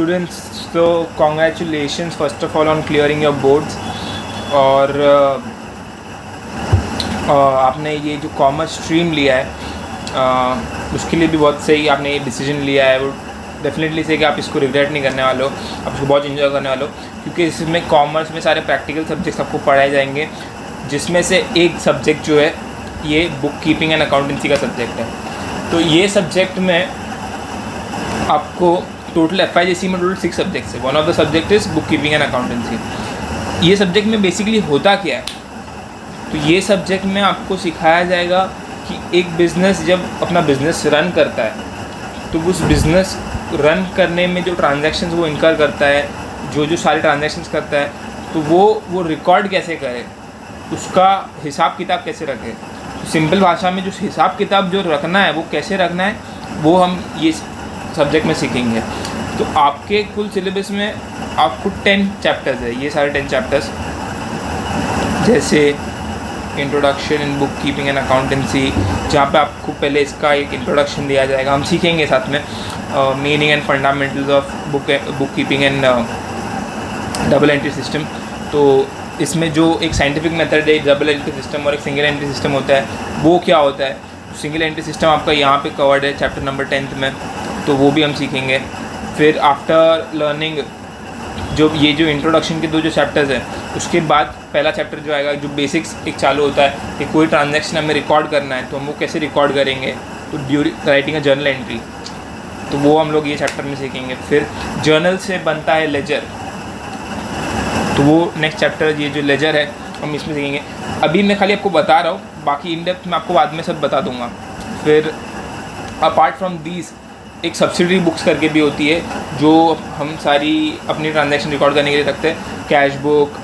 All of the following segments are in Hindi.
स्टूडेंट्स, तो congratulations first of all on clearing your boards. और आपने ये जो कॉमर्स स्ट्रीम लिया है उसके लिए भी बहुत सही आपने ये डिसीजन लिया है। वो डेफिनेटली सही कि आप इसको रिग्रेट नहीं करने वाले हो, आप इसको बहुत इन्जॉय करने वाले हो, क्योंकि इसमें कॉमर्स में सारे प्रैक्टिकल सब्जेक्ट्स आपको पढ़ाए जाएंगे, जिसमें से एक सब्जेक्ट जो है ये बुक कीपिंग एंड अकाउंटेंसी का सब्जेक्ट है। तो ये सब्जेक्ट में आपको टोटल FIGC में टोटल 6 सब्जेक्ट्स है। One of the subject is book keeping and accountancy. ये सब्जेक्ट में बेसिकली होता क्या है, तो ये सब्जेक्ट में आपको सिखाया जाएगा कि एक बिज़नेस जब अपना बिज़नेस रन करता है तो उस बिज़नेस रन करने में जो ट्रांजैक्शंस वो इनकर करता है, जो सारे ट्रांजैक्शंस करता है, तो वो रिकॉर्ड कैसे करे, उसका हिसाब किताब कैसे रखे। तो सिंपल भाषा में जो हिसाब किताब जो रखना है वो कैसे रखना है, वो हम ये सब्जेक्ट में सीखेंगे। तो आपके कुल सिलेबस में आपको 10 चैप्टर्स है, ये सारे 10 चैप्टर्स, जैसे introduction in book keeping and accountancy, जहाँ पे आपको पहले इसका एक इंट्रोडक्शन दिया जाएगा। हम सीखेंगे साथ में meaning and fundamentals of book keeping and double entry system. तो इसमें जो एक साइंटिफिक मेथड है डबल एंट्री सिस्टम और एक सिंगल एंट्री सिस्टम होता है, वो क्या होता है। सिंगल एंट्री सिस्टम आपका यहाँ पे कवर्ड है चैप्टर नंबर 10 में, तो वो भी हम सीखेंगे। फिर आफ्टर लर्निंग जो इंट्रोडक्शन के 2 जो चैप्टर्स हैं, उसके बाद पहला चैप्टर जो आएगा जो बेसिक्स एक चालू होता है कि कोई ट्रांजैक्शन हमें रिकॉर्ड करना है तो हम वो कैसे रिकॉर्ड करेंगे, तो during writing a journal entry, तो वो हम लोग ये चैप्टर में सीखेंगे। फिर जर्नल से बनता है लेजर, तो वो नेक्स्ट चैप्टर ये जो लेजर है हम इसमें सीखेंगे। अभी मैं खाली आपको बता रहा हूँ, बाकी इन डेप्थ मैं आपको बाद में सब बता दूँगा। फिर अपार्ट फ्रॉम दीज एक सब्सिडरी बुक्स करके भी होती है, जो हम सारी अपनी ट्रांजैक्शन रिकॉर्ड करने के लिए रखते हैं, कैश बुक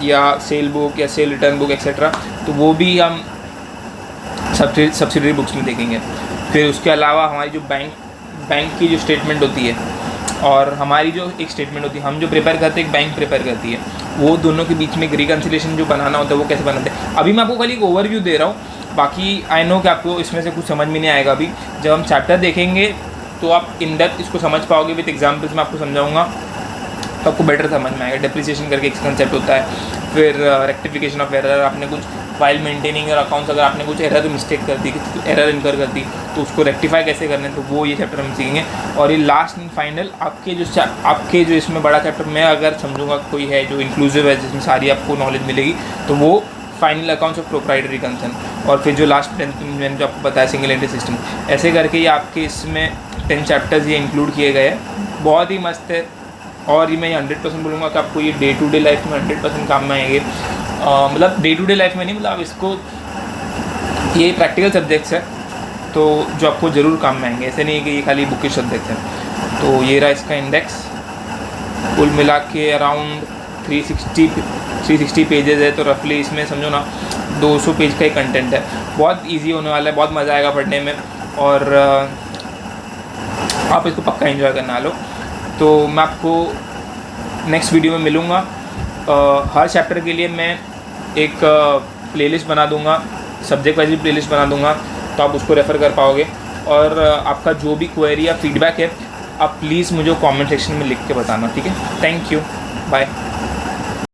या सेल बुक या सेल रिटर्न बुक एक्सेट्रा, तो वो भी हम सब्सिडरी बुक्स में देखेंगे। फिर उसके अलावा हमारी जो बैंक की जो स्टेटमेंट होती है और हमारी जो एक स्टेटमेंट होती है, हम जो प्रिपेयर करते हैं एक बैंक प्रिपेयर करती है, वो दोनों के बीच में एक रिकन्सिलेशन जो बनाना होता है वो कैसे बनाते हैं। अभी मैं आपको खाली एक ओवरव्यू दे रहा हूँ, बाकी आई नो कि आपको इसमें से कुछ समझ में नहीं आएगा। अभी जब हम चैप्टर देखेंगे तो आप इन डेप्थ इसको समझ पाओगे, विद एग्जाम्पल्स मैं आपको समझाऊंगा तो आपको बेटर समझ में आएगा। डेप्रिसिएशन करके एक कंसेप्ट होता है। फिर रेक्टिफिकेशन ऑफ एरर, आपने कुछ फाइल मेंटेनिंग और अकाउंट्स, अगर आपने कुछ एरर मिस्टेक कर दी, एरर इनकर कर दी, तो उसको रेक्टिफाई कैसे करना है, तो वो ये चैप्टर हम सीखेंगे। और ये लास्ट एंड फाइनल आपके जो इसमें बड़ा चैप्टर मैं अगर समझूंगा कोई है जो इंक्लूसिव है, जिसमें सारी आपको नॉलेज मिलेगी, तो वो final accounts of proprietary concern. और फिर जो लास्ट 10 मैंने जो आपको बताया सिंगल एंट्री सिस्टम, ऐसे करके ये आपके इसमें 10 चैप्टर्स ये इंक्लूड किए गए हैं। बहुत ही मस्त है, और ये मैं 100% बोलूँगा कि आपको ये डे टू डे लाइफ में 100% काम में आएंगे। मतलब डे टू डे लाइफ में नहीं, मतलब आप इसको, ये प्रैक्टिकल सब्जेक्ट्स है तो जो आपको ज़रूर काम में आएंगे, ऐसे नहीं है कि ये खाली बुकिश सब्जेक्ट्स हैं। तो ये रहा इसका इंडेक्स, कुल मिला के अराउंड 360 पेजेस है, तो रफली इसमें समझो ना 200 पेज का ही कंटेंट है। बहुत इजी होने वाला है, बहुत मज़ा आएगा पढ़ने में, और आप इसको पक्का एंजॉय करना लो। तो मैं आपको नेक्स्ट वीडियो में मिलूँगा। हर चैप्टर के लिए मैं एक प्लेलिस्ट बना दूँगा, सब्जेक्ट वाइज भी प्लेलिस्ट बना दूँगा, तो आप उसको रेफ़र कर पाओगे। और आपका जो भी क्वेरी या फीडबैक है, आप प्लीज़ मुझे कमेंट सेक्शन में लिख के बताना, ठीक है। Thank you, bye.